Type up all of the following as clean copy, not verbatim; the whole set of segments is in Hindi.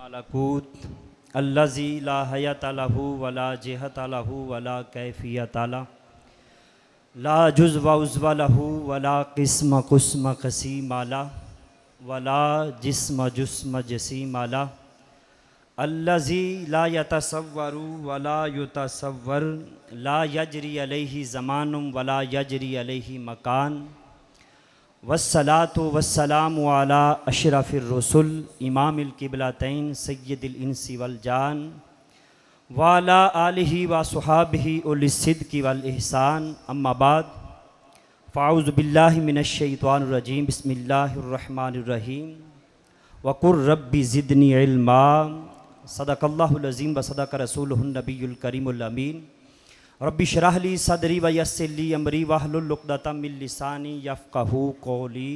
मलकूत अल्लज़ी ला हयत लहू वला जिहत लहू वला कैफियत ला ला जुज़्व उज़्व लहू वला क़िस्म क़ुस्म क़सीम ला वला जिस्म जुस्म जसीम ला अल्लज़ी ला यतसव्वरु वला युतसव्वर ला यजरी अलैहि ज़मानुम वला यजरी अलैहि मकान वस्सलातु वस्सलामु अला अशरफिर रसूल इमामिल क़िबलतैन सय्यदिल इंसी वल जान वाला आलिहि व सुहाबिहि उलिस सिद्क़ि वल इहसान अम्मा बाद फ़ाऊज़ु बिल्लाहि मिनश शैतानिर रजीम बिस्मिल्लाहिर रहमानिर रहीम वक़ुर रब्बि ज़िदनी इल्मा सदक़ल्लाहुल अज़ीम व सदक़ रसूलुहुन नबियुल करीमुल अमीन रब्बि शरह ली सदरी व यस्सिर ली अमरी वहलुल उक़दतम मिन लिसानी यफ़क़हू क़ौली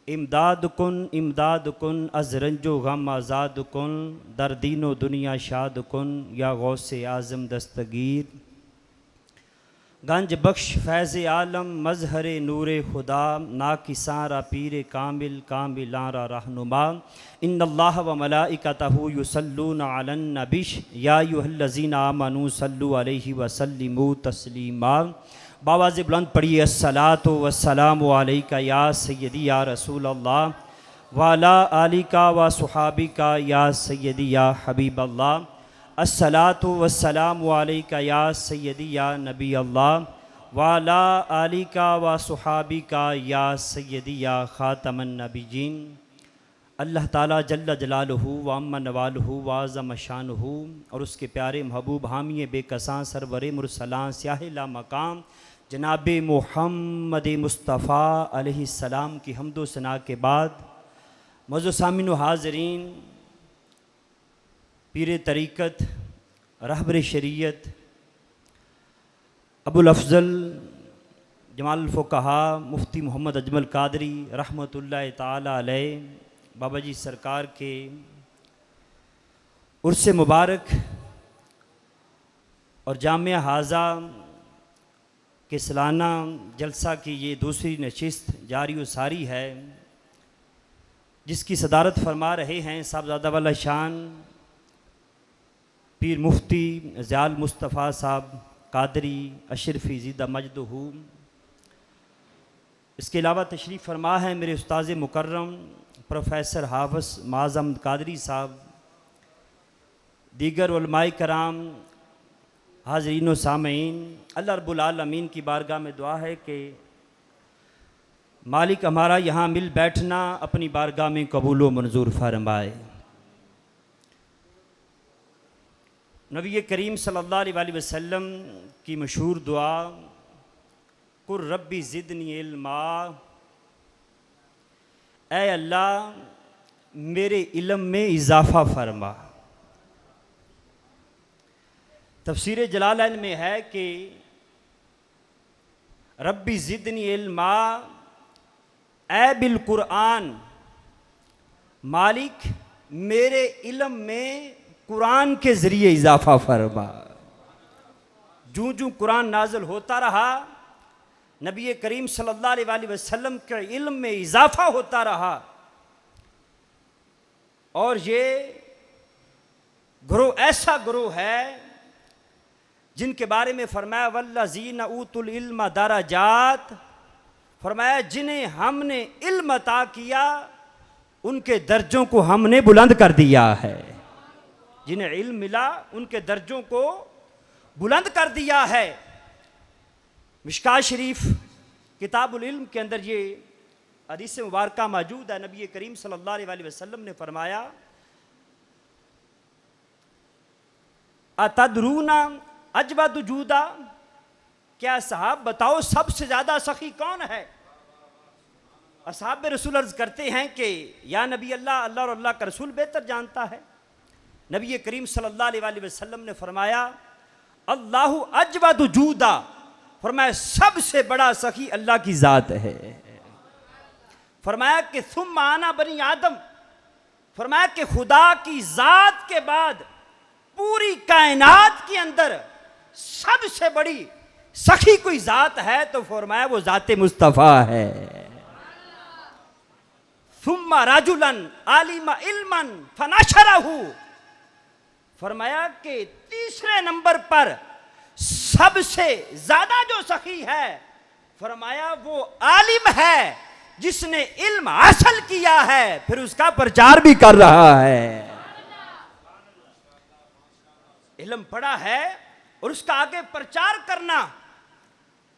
इमदाद कुन अज़रंजो गम आज़ाद कुन दर दीनो दुनिया शाद कुन या गौसे आज़म दस्तगीर गंज बख्श फैज़ आलम मज़हर नूर खुदा नाकिसारा पीर कामिल कामिलारा रहनुमा इन्नल्लाह व मलाइकतहु युसल्लूना अलन नबिश या अय्युहल्लज़ीना आमनू सल्लु अलैहि व सल्लिमू तस्लीमा। बावाज़ बुलंद पढ़िए अस्सलातु वस्सलामु अलैका या सय्यदी या रसूल अल्लाह व अला आलिका व सुहाबिका या सय्यदी या हबीब अल्लाह अस्सलातु वस्सलामु अलैका या सय्यदी या नबी अल्लाह व अला आलिका व सुहाबिका या सय्यदी या ख़ातमन नबिय्यीन। अल्लाह ताला जल्ल जलालुहु व अम्मा नवालुहु व अज़्ज़म शानुहु और उसके प्यारे महबूब हामिए बेकसां सरवरे मुरसलां स्याहिला मकाम जनाब मुहम्मद मुस्तफ़ा अलैहिस्सलाम की हम्दो सना के बाद मौजूद सामिन व हाज़रीन, पीर तरीक़त रहबर शरीयत अबुल अफ़ज़ल जमाल फ़ुक़हा मुफ्ती मोहम्मद अजमल कादरी रहमतुल्लाह ताला अलैह बाबा जी सरकार के उर्स मुबारक और जामिया हाज़ा के सालाना जलसा की ये दूसरी नशिस्त जारी व सारी है, जिसकी सदारत फरमा रहे हैं साहबज़ादा वाला शान पीर मुफ्ती ज़ियाल मुस्तफ़ा साहब कादरी अशरफ़ी ज़ीदा मजदहू। इसके अलावा तशरीफ़ फरमा है मेरे उस्ताज़ मुकर्रम प्रोफेसर हाफ़िज़ माज़ अहमद कादरी साहब, दीगर उलमाए कराम, हाज़रीन व सामईन। अल्लाह रब्बुल आलमीन की बारगाह में दुआ है कि मालिक हमारा यहाँ मिल बैठना अपनी बारगाह में कबूल व मंजूर फरमाए। नबी करीम सल्लल्लाहु अलैहि वसल्लम की मशहूर दुआ कुर रब्बी ज़िदनी इल्मा, ऐ अल्लाह मेरे इल्म में इजाफ़ा फरमा। तफसीर जलालैन में है कि रब्बी ज़िदनी इल्मा ऐ बिल कुरान, मालिक मेरे इल्म में कुरान के ज़रिए इजाफ़ा फरमा। जूँ जूँ कुरान नाज़िल होता रहा, नबी करीम सल्लल्लाहु अलैहि वसल्लम के इल्म में इजाफ़ा होता रहा और ये ग्रोह ऐसा ग्रोह है जिनके बारे में फरमाया वल्लज़ीना ऊतुल इल्म दरजात, फरमाया जिन्हें हमने इल्म अता किया उनके दर्जों को हमने बुलंद कर दिया है। जिन्हें इल्म मिला उनके दर्जों को बुलंद कर दिया है। मिशकात शरीफ किताबुल इल्म के अंदर ये हदीस मुबारका मौजूद है। नबी करीम सल्लल्लाहु अलैहि वसल्लम ने फरमाया अतदरूना अजवद जूदा, क्या साहब बताओ सबसे ज़्यादा सखी कौन है? असहाब रसूल अर्ज़ करते हैं कि या नबी अल्लाह, अल्लाह और अल्लाह का रसूल बेहतर जानता है। नबी करीम सल्लल्लाहु अलैहि वसल्लम ने फरमाया अल्लाहु अजवद जूदा, फरमाया सबसे बड़ा सखी अल्लाह की ज़ात है। फरमाया कि सुम्मा आना बनी आदम, फरमाया कि खुदा की ज़ात के बाद पूरी कायनात के अंदर सबसे बड़ी सखी कोई ज़ात है तो फरमाया वो ज़ात मुस्तफ़ा है। सुम्मा राजुलन आलिमा इल्मन फनशरहु, फरमाया कि तीसरे नंबर पर सबसे ज्यादा जो सखी है, फरमाया वो आलिम है जिसने इल्म हासिल किया है फिर उसका प्रचार भी कर रहा है। इल्म पढ़ा है और उसका आगे प्रचार करना,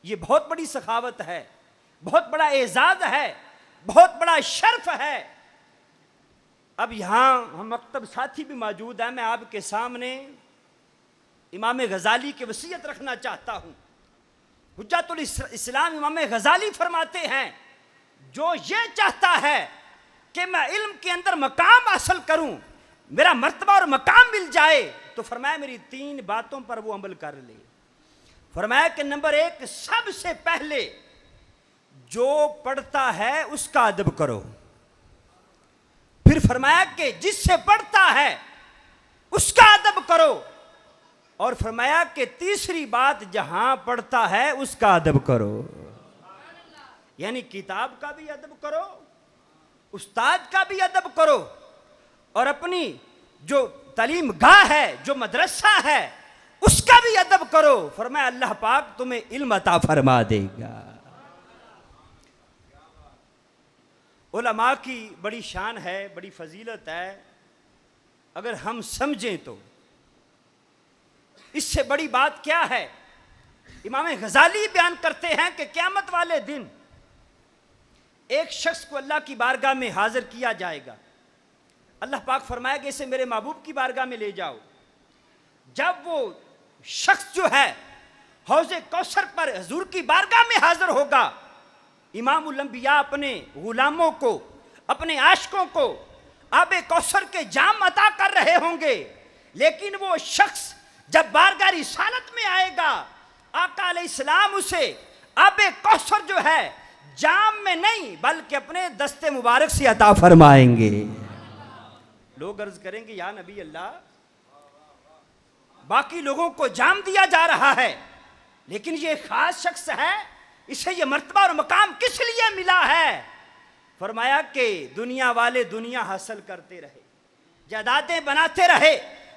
ये बहुत बड़ी सखावत है, बहुत बड़ा एजाज है, बहुत बड़ा शर्फ है। अब यहां हम मकतब साथी भी मौजूद हैं, मैं आपके सामने इमाम गजाली की वसीयत रखना चाहता हूं। हुज्जतुल इस्लाम इमाम गजाली फरमाते हैं, जो ये चाहता है कि मैं इल्म के अंदर मकाम हासिल करूं, मेरा मर्तबा और मकाम मिल जाए, तो फरमाया मेरी 3 बातों पर वो अमल कर ले। फरमाया कि नंबर 1, सबसे पहले जो पढ़ता है उसका अदब करो। फिर फरमाया कि जिससे पढ़ता है उसका अदब करो। और फरमाया कि तीसरी बात, जहां पढ़ता है उसका अदब करो। यानी किताब का भी अदब करो, उस्ताद का भी अदब करो, और अपनी जो तालीम गाह है, जो मदरसा है, उसका भी अदब करो। फरमाया अल्लाह पाक तुम्हें इल्म अता फरमा देगा। उलमा की बड़ी शान है, बड़ी फजीलत है, अगर हम समझें तो। इससे बड़ी बात क्या है? इमाम गजाली बयान करते हैं कि क़यामत वाले दिन एक शख्स को अल्लाह की बारगाह में हाजिर किया जाएगा। अल्लाह पाक फरमाएगा इसे मेरे महबूब की बारगाह में ले जाओ। जब वो शख्स जो है हौज़े कौसर पर हुजूर की बारगाह में हाजिर होगा, इमामुल अंबिया अपने गुलामों को, अपने आशिकों को आबे कौसर के जाम अता कर रहे होंगे, लेकिन वो शख्स जब बारगाह रिसालत में आएगा, आका अलैहिस्सलाम उसे आबे कौसर जो है जाम में नहीं बल्कि अपने दस्ते मुबारक से अता फरमाएंगे। लोग अर्ज करेंगे या नबी अल्लाह, बाकी लोगों को जाम दिया जा रहा है, लेकिन ये खास शख्स है, इसे ये मर्तबा और मकाम किस लिए मिला है? फरमाया कि दुनिया वाले दुनिया हासिल करते रहे, जायदादें बनाते रहे,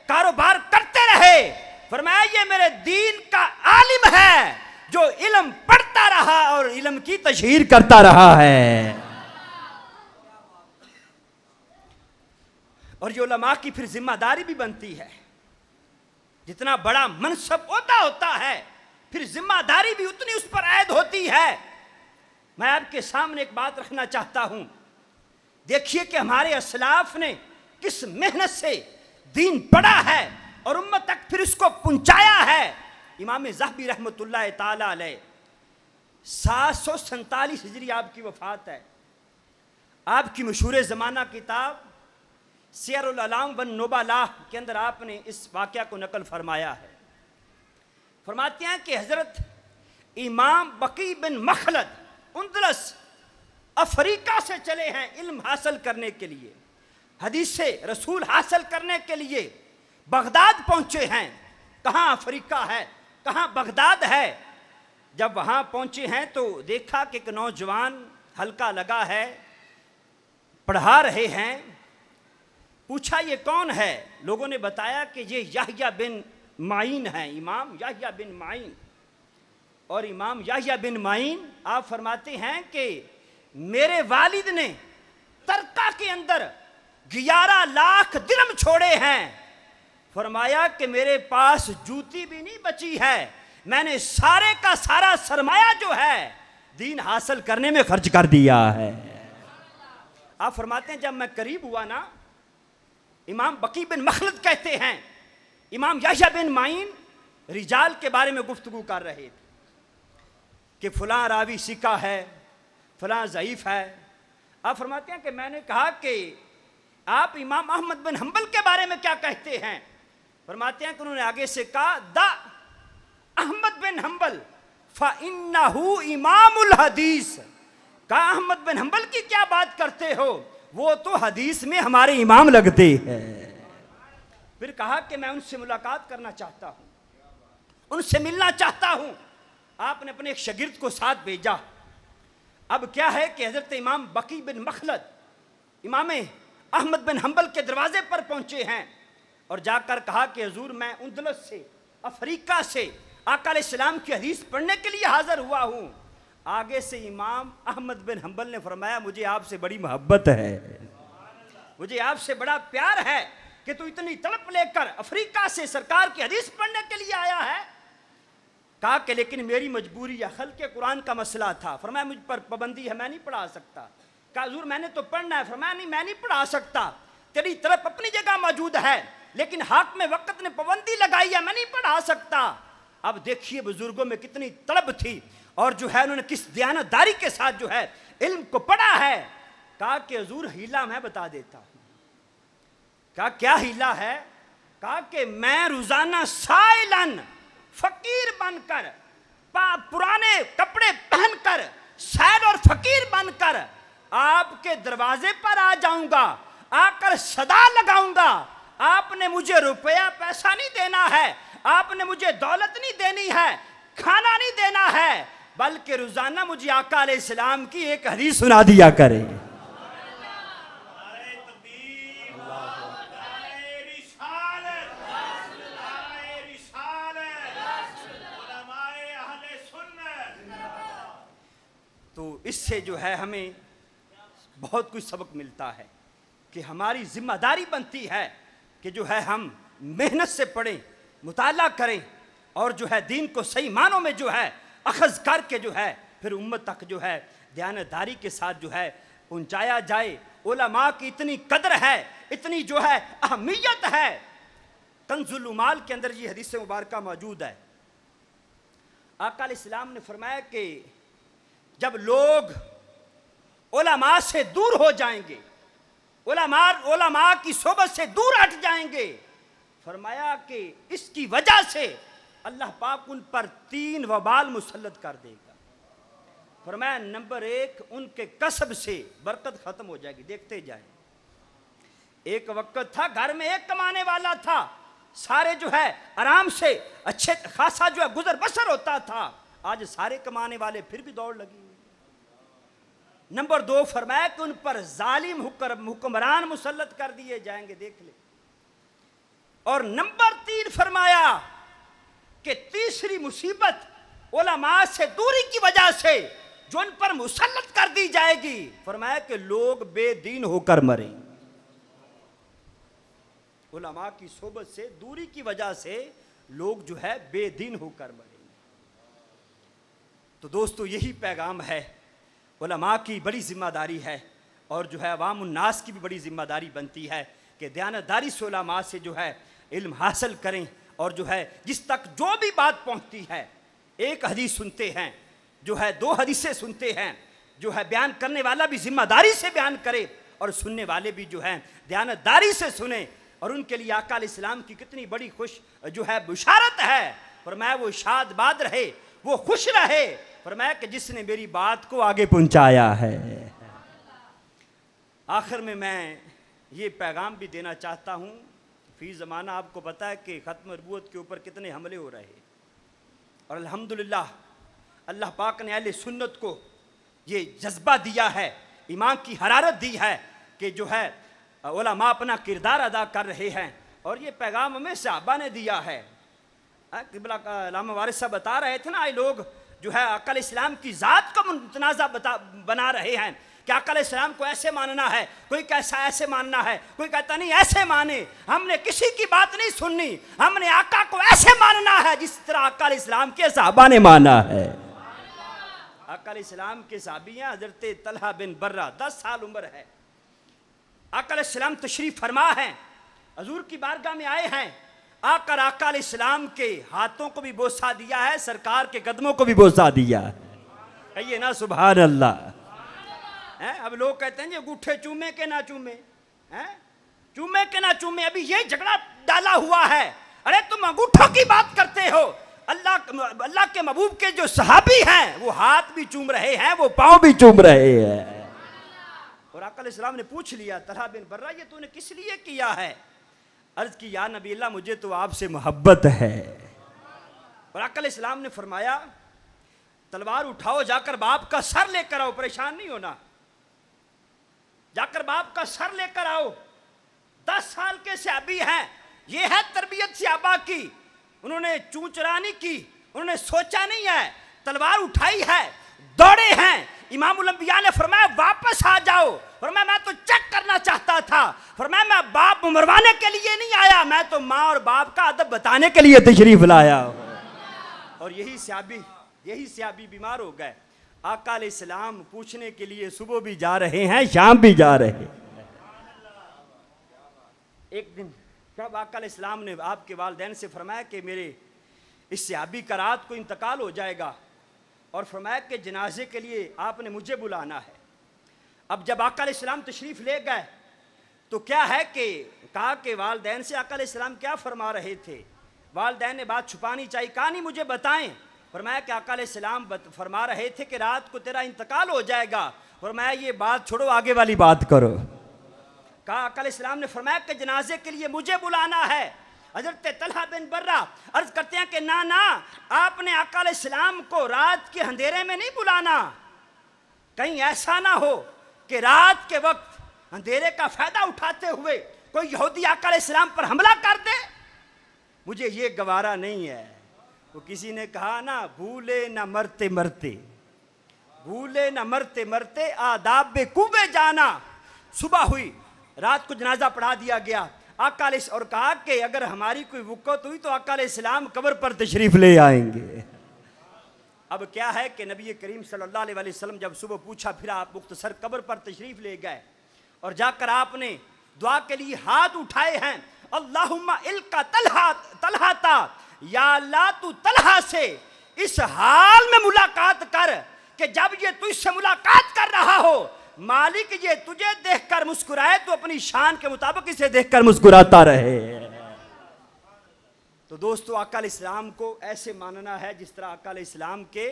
कारोबार करते रहे। फरमाया ये मेरे दीन का आलिम है जो इल्म पढ़ता रहा और इल्म की तशहीर करता रहा है। और ये उलमा की फिर जिम्मेदारी भी बनती है। जितना बड़ा मनसब होता है, फिर जिम्मेदारी भी उतनी उस पर ऐद होती है। मैं आपके सामने एक बात रखना चाहता हूं। देखिए कि हमारे असलाफ ने किस मेहनत से दीन पढ़ा है और उम्मत तक फिर उसको पहुंचाया है। इमाम ज़हबी रहमतुल्लाह ताला अलैह 747 हिजरी आपकी वफात है। आपकी मशहूर ज़माना किताब सियरुल अलाम वन नुबला के अंदर आपने इस वाक़या को नकल फरमाया है। फरमाते हैं कि हज़रत इमाम बकी बिन मखलद उंदलस अफ्रीका से चले हैं इल्म हासिल करने के लिए, हदीस से रसूल हासिल करने के लिए बगदाद पहुंचे हैं। कहाँ अफ्रीका है, कहाँ बगदाद है। जब वहाँ पहुंचे हैं तो देखा कि एक नौजवान हल्का लगा है, पढ़ा रहे हैं। पूछा ये कौन है? लोगों ने बताया कि ये याह्या बिन माइन है, इमाम याह्या बिन माइन। और इमाम याह्या बिन माइन आप फरमाते हैं कि मेरे वालिद ने तरका के अंदर 11 लाख दिरहम छोड़े हैं। फरमाया कि मेरे पास जूती भी नहीं बची है, मैंने सारे का सारा सरमाया जो है दीन हासिल करने में खर्च कर दिया है। आप फरमाते हैं जब मैं करीब हुआ ना, इमाम बकी बिन मखलद कहते हैं इमाम याह्या बिन माइन रिजाल के बारे में गुफ्तगू कर रहे थे कि फलां रावी सिका है, फलां ज़ईफ़ है। आप फरमाते हैं कि मैंने कहा कि आप इमाम अहमद बिन हंबल के बारे में क्या कहते हैं? फरमाते हैं कि उन्होंने आगे से कहा दा अहमद बिन हंबल फ़इन्नहु इमामुल हदीस। कहा अहमद बिन हंबल की क्या बात करते हो, वो तो हदीस में हमारे इमाम लगते हैं। फिर कहा कि मैं उनसे मुलाकात करना चाहता हूँ, उनसे मिलना चाहता हूँ। आपने अपने एक शागिर्द को साथ भेजा। अब क्या है कि हज़रत इमाम बकी बिन मखलद इमाम अहमद बिन हंबल के दरवाजे पर पहुंचे हैं और जाकर कहा कि हुजूर मैं उंदलस से, अफ्रीका से आका अलैहिस्सलाम की हदीस पढ़ने के लिए हाजिर हुआ हूं। आगे से इमाम अहमद बिन हंबल ने फरमाया मुझे आपसे बड़ी मोहब्बत है, मुझे आपसे बड़ा प्यार है कि तू इतनी तड़प लेकर अफ्रीका से सरकार की हदीस पढ़ने के लिए आया है। कहा कि लेकिन मेरी मजबूरी या खल्क़े कुरान का मसला था। फरमाया मुझ पर पाबंदी है, मैं नहीं पढ़ा सकता। कहा हुजूर मैंने तो पढ़ना है। फरमाया नहीं मैं नहीं पढ़ा सकता, तेरी तरफ अपनी जगह मौजूद है, लेकिन हाथ में वक्त ने पाबंदी लगाई है, मैं नहीं पढ़ा सकता। अब देखिए बुजुर्गों में कितनी तड़प थी और जो है उन्होंने किस दयानतदारी के साथ जो है इल्म को पढ़ा है। कहा कि हुजूर हीला मैं बता देता हूं। कहा क्या हीला है? कहा कि मैं रोजाना साइलन फकीर बनकर, पुराने कपड़े पहनकर, सैल और फकीर बनकर आपके दरवाजे पर आ जाऊंगा, आकर सदा लगाऊंगा। आपने मुझे रुपया पैसा नहीं देना है, आपने मुझे दौलत नहीं देनी है, खाना नहीं देना है, बल्कि रोजाना मुझे आका अलैहिस्सलाम की एक हदीस सुना दिया करे। तो इससे जो है हमें बहुत कुछ सबक मिलता है कि हमारी जिम्मेदारी बनती है कि जो है हम मेहनत से पढ़ें, मुताला करें और जो है दीन को सही मानों में जो है अखज़ करके जो है फिर उम्मत तक जो है दयानतदारी के साथ जो है पहुंचाया जाए। उलमा की इतनी कदर है, इतनी जो है अहमियत है। कंजुल उमाल के अंदर ये हदीस मुबारक मौजूद है। आका अलैहिस्सलाम ने फरमाया कि जब लोग उलमा से दूर हो जाएंगे, उलमा की सोबत से दूर हट जाएंगे, फरमाया कि इसकी वजह से अल्लाह पाक उन पर 3 वबाल मुसल्लत कर देगा। फरमाया नंबर 1, उनके कसब से बरकत खत्म हो जाएगी। देखते जाए, एक वक्त था घर में एक कमाने वाला था, सारे जो है आराम से अच्छे खासा जो है गुजर बसर होता था। आज सारे कमाने वाले फिर भी दौड़ लगी। नंबर 2 फरमाया कि उन पर जालिम हुक्मरान मुसल्लत कर दिए जाएंगे, देख ले। और नंबर 3 फरमाया कि तीसरी मुसीबत उलमा से दूरी की वजह से जो उन पर मुसल्लत कर दी जाएगी, फरमाया कि लोग बेदीन होकर मरे। उलमा की सोबत से दूरी की वजह से लोग जो है बेदीन होकर मरे। तो दोस्तों यही पैगाम है, उलमा की बड़ी जिम्मेदारी है और जो है अवाम उन्नास की भी बड़ी जिम्मेदारी बनती है कि दयानतदारी से उलमा से जो है इल्म हासिल करें और जो है जिस तक जो भी बात पहुंचती है, एक हदीस सुनते हैं, जो है 2 हदीसें सुनते हैं, जो है बयान करने वाला भी जिम्मेदारी से बयान करे और सुनने वाले भी जो है दयानतदारी से सुने। और उनके लिए आका अलैहिस्सलाम की कितनी बड़ी खुश जो है बुशारत है। फरमाया वो शादबाद रहे, वो खुश रहे, फरमाया कि जिसने मेरी बात को आगे पहुंचाया है। आखिर में मैं ये पैगाम भी देना चाहता हूँ, फी ज़माना आपको पता है कि ख़त्म नबूवत के ऊपर कितने हमले हो रहे हैं और अल्हम्दुलिल्लाह अल्लाह पाक ने अहले सुन्नत को ये जज्बा दिया है, ईमान की हरारत दी है कि जो है उलमा अपना किरदार अदा कर रहे हैं। और ये पैगाम हमें सहाबा ने दिया है। क़िबला अल्लामा वारिस साहब बता रहे थे ना, ये लोग जो है आका अलैहिस्सलाम की ज़ात को मुतनाज़ा बना रहे हैं कि आका अलैहिस्सलाम को ऐसे मानना है, कोई कैसा ऐसे मानना है, कोई कहता नहीं ऐसे माने। हमने किसी की बात नहीं सुननी, हमने आका को ऐसे मानना है जिस तरह आका अलैहिस्सलाम के सहाबा ने माना है। आका अलैहिस्सलाम के सहाबियाँ हज़रत तलहा बिन बर्रा 10 साल उम्र है। आका अलैहिस्सलाम तशरीफ़ फरमा है, हुज़ूर की बारगाह में आए हैं, आकर आका अलैहिस्सलाम के हाथों को भी बोसा दिया है, सरकार के कदमों को भी बोसा दिया है। कहिए ना सुभान अल्लाह। अब लोग कहते हैं जी अंगूठे चूमे के ना चूमे, चूमे के ना चूमे, अभी ये झगड़ा डाला हुआ है। अरे तुम अंगूठों की बात करते हो, अल्लाह के महबूब के जो सहाबी हैं वो हाथ भी चूम रहे हैं, वो पाँव भी चूम रहे हैं। और आका अलैहिस्सलाम ने पूछ लिया, तलहा बिन बर्रा ये तूने किस लिए किया है? अर्ज की या नबी अल्लाह मुझे तो आपसे मोहब्बत है। और आका अलैहिस्सलाम ने फरमाया तलवार उठाओ, जाकर बाप का सर लेकर आओ, परेशान नहीं होना। जाकर बाप का सर लेकर आओ। 10 साल के सहाबी हैं, ये है तरबियत सहाबा की। उन्होंने चूंचरानी की, उन्होंने सोचा नहीं है, तलवार उठाई है, दौड़े हैं। इमामुल अंबिया ने फरमाया वापस आ जाओ। फरमाया मैं तो चेक करना चाहता था। फरमाया मैं बाप मरवाने के लिए नहीं आया, मैं तो माँ और बाप का अदब बताने के लिए तशरीफ लाया। और यही सहाबी बीमार हो गए। आका अलैहिस्सलाम पूछने के लिए सुबह भी जा रहे हैं, शाम भी जा रहे हैं। एक दिन जब आका अलैहिस्सलाम ने आपके वालिदैन से फरमाया कि मेरे इस सहाबी का रात को इंतकाल हो जाएगा, और फरमाया कि जनाजे के लिए आपने मुझे बुलाना है। अब जब आका अलैहिस्सलाम तशरीफ़ ले गए तो क्या है कि कहा कि वालिदैन से आका अलैहिस्सलाम क्या फरमा रहे थे। वालिदैन ने बात छुपानी चाहिए, कहा नहीं मुझे बताएं। फरमाया कि आका अलैहिस्सलाम फरमा रहे थे कि रात को तेरा इंतकाल हो जाएगा। फरमाया ये बात छोड़ो, आगे वाली बात करो। कहा आका अलैहिस्सलाम ने फरमाया कि जनाजे के लिए मुझे बुलाना है। हज़रत तलहा बिन बर्रा अर्ज करते हैं कि ना आपने आका अलैहिस्सलाम को रात के अंधेरे में नहीं बुलाना, कहीं ऐसा ना हो कि रात के वक्त अंधेरे का फायदा उठाते हुए कोई यहूदी आका अलैहिस्सलाम पर हमला कर दे। मुझे ये गवारा नहीं है। वो किसी ने कहा ना, भूले ना मरते मरते, भूले ना मरते मरते आदाब बे कुबे जाना। सुबह हुई, रात को जनाजा पढ़ा दिया गया। आका और कहा कि अगर हमारी कोई वक़्त हुई तो आका अलैहिस्सलाम कब्र पर तशरीफ़ ले आएंगे। अब क्या है कि नबी करीम सल्लल्लाहु अलैहि वसल्लम जब सुबह पूछा फिरा, आप मुख्तसर कब्र पर तशरीफ़ ले गए और जाकर आपने दुआ के लिए हाथ उठाए हैं। अल्लाहुम्मा इल्का तलहाता, या अल्लाह तू तलहा से इस हाल में मुलाकात कर कि जब ये तुझसे मुलाकात कर रहा हो, मालिक ये तुझे देखकर मुस्कुराए तो अपनी शान के मुताबिक इसे देखकर मुस्कुराता रहे। तो दोस्तों, आका अलैहिस्सलाम को ऐसे मानना है जिस तरह आका अलैहिस्सलाम के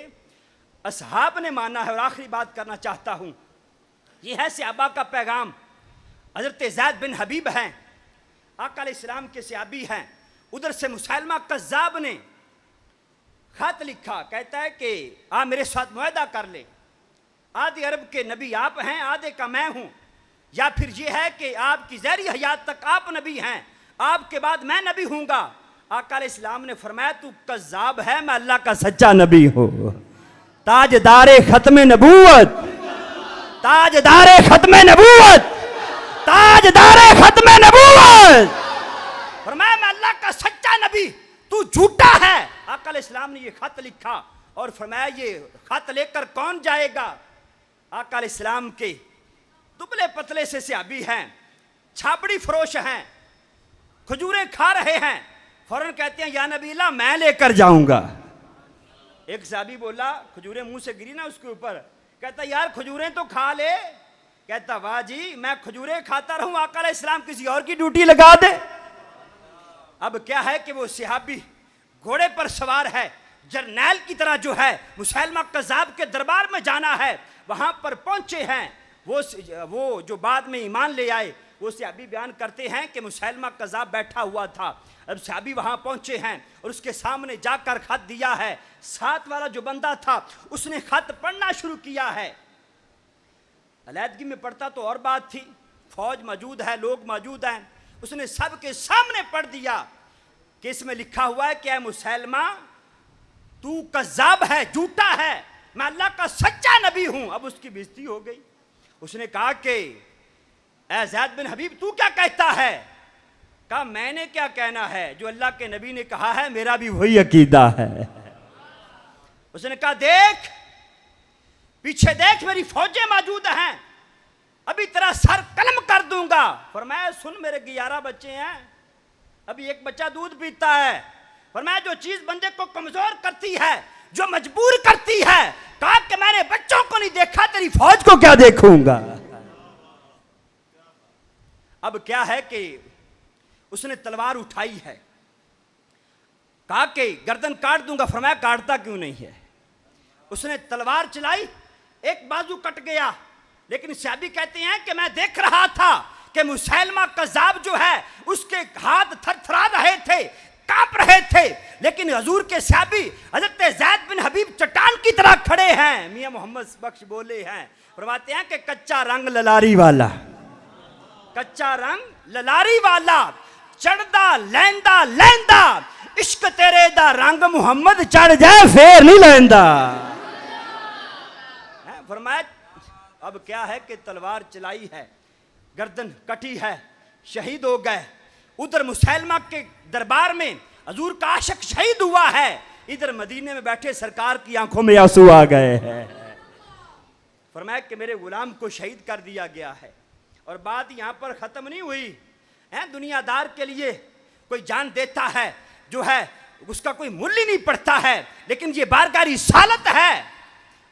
असहाब ने माना है। और आखिरी बात करना चाहता हूं, यह है सहाबा का पैगाम। हजरत ज़ैद बिन हबीब हैं, आका अलैहिस्सलाम के सहाबी हैं। उधर से मुसैलमा कज़्ज़ाब ने खत लिखा, कहता है कि आप मेरे साथ मुआहदा कर ले, आधे अरब के नबी आप हैं, आधे का मैं हूं, या फिर ये है कि आपकी ज़हरी हयात तक आप नबी हैं, आपके बाद मैं नबी हूंगा। आका अलैहिस्सलाम ने फरमाया तू कज़्ज़ाब है, मैं अल्लाह का सच्चा नबी हूं। ताजदारे खत्मे नबूवत, ताजदारे खत्मे नबूवत, ताजदारे खत्मे नबूवत। फरमाया मैं अल्लाह का सच्चा नबी, तू झूठा है। आका अलैहिस्सलाम ने ये खत लिखा और फरमाया ये खत लेकर कौन जाएगा। आका अलैहिस्सलाम के दुबले पतले से सहाबी हैं, छाबड़ी फरोश हैं, खजूरें खा रहे हैं। फौरन कहते हैं या नबी अल्लाह मैं लेकर जाऊंगा। एक सहाबी बोला, खजूरें मुंह से गिरी ना उसके ऊपर, कहता यार खजूरें तो खा ले। कहता वाह जी, मैं खजूरें खाता रहूं, आका अलैहिस्सलाम किसी और की ड्यूटी लगा दे। अब क्या है कि वो सहाबी घोड़े पर सवार है, जरनैल की तरह जो है मुसैलमा कज़्ज़ाब के दरबार में जाना है, वहां पर पहुंचे हैं। वो जो बाद में ईमान ले आए, वो सहाबी बयान करते हैं कि मुसैलमा कज़्ज़ाब बैठा हुआ था। अब सहाबी वहां पहुंचे हैं और उसके सामने जाकर खत दिया है। साथ वाला जो बंदा था उसने खत पढ़ना शुरू किया है। अलैदगी में पढ़ता तो और बात थी, फौज मौजूद है, लोग मौजूद हैं। उसने सबके सामने पढ़ दिया कि इसमें लिखा हुआ है कि ऐ मुसैलमा तू कज़्ज़ाब है, झूठा है, मैं अल्लाह का सच्चा नबी हूं। अब उसकी बेइज्जती हो गई। उसने कहा कि ऐ ज़ैद बिन हबीब तू क्या कहता है। कहा मैंने क्या कहना है, जो अल्लाह के नबी ने कहा है मेरा भी वही अकीदा है। उसने कहा देख पीछे देख, मेरी फौजें मौजूद हैं, अभी तेरा सर कलम कर दूंगा। फरमाया सुन मेरे 11 बच्चे हैं, अभी एक बच्चा दूध पीता है। फरमाया जो चीज बंदे को कमजोर करती है, जो मजबूर करती है, कहा कि मैंने बच्चों को नहीं देखा, तेरी फौज को क्या देखूंगा। अब क्या है कि उसने तलवार उठाई है, कहा कि गर्दन काट दूंगा। फरमाया काटता क्यों नहीं है। उसने तलवार चलाई, एक बाजू कट गया, लेकिन सहाबी कहते हैं कि मैं देख रहा था कि मुसैलमा कज़्ज़ाब जो है उसके हाथ थरथरा रहे थे, कांप रहे थे, लेकिन हजूर के सहाबी हजरत ज़ैद बिन हबीब चट्टान की तरह खड़े हैं। मियां मोहम्मद बख्श बोले हैं, फरमाते हैं कि कच्चा रंग ललारी वाला, कच्चा रंग ललारी वाला, चढ़दा लैंदा लैंदा, इश्क तेरे दा रंग मुहम्मद चढ़ जाए फेर नहीं लैंदा। फरमाया अब क्या है कि तलवार चलाई है, गर्दन कटी है, शहीद हो गए। उधर मुसैलमा के दरबार में हजूर का आशिक शहीद हुआ है, इधर मदीने में बैठे सरकार की आंखों में आंसू आ गए हैं। फरमाया कि मेरे गुलाम को शहीद कर दिया गया है। और बात यहाँ पर ख़त्म नहीं हुई है। दुनियादार के लिए कोई जान देता है जो है उसका कोई मूल्य नहीं पड़ता है, लेकिन ये बारगाह रिसालत है।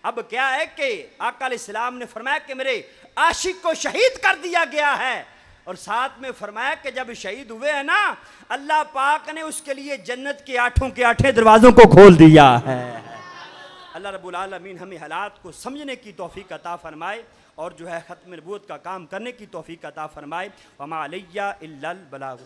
अब क्या है कि आका अलैहिस्सलाम ने फरमाया कि मेरे आशिक को शहीद कर दिया गया है, और साथ में फरमाया कि जब शहीद हुए हैं ना, अल्लाह पाक ने उसके लिए जन्नत के 8 दरवाज़ों को खोल दिया है। अल्लाह रब्बुल आलमीन हमें हालात को समझने की तौफीक अता फरमाए और जो है ख़त्म नबूवत का काम करने की तौफीक अता फरमाए। वमा अलैया इल्लल बलाग।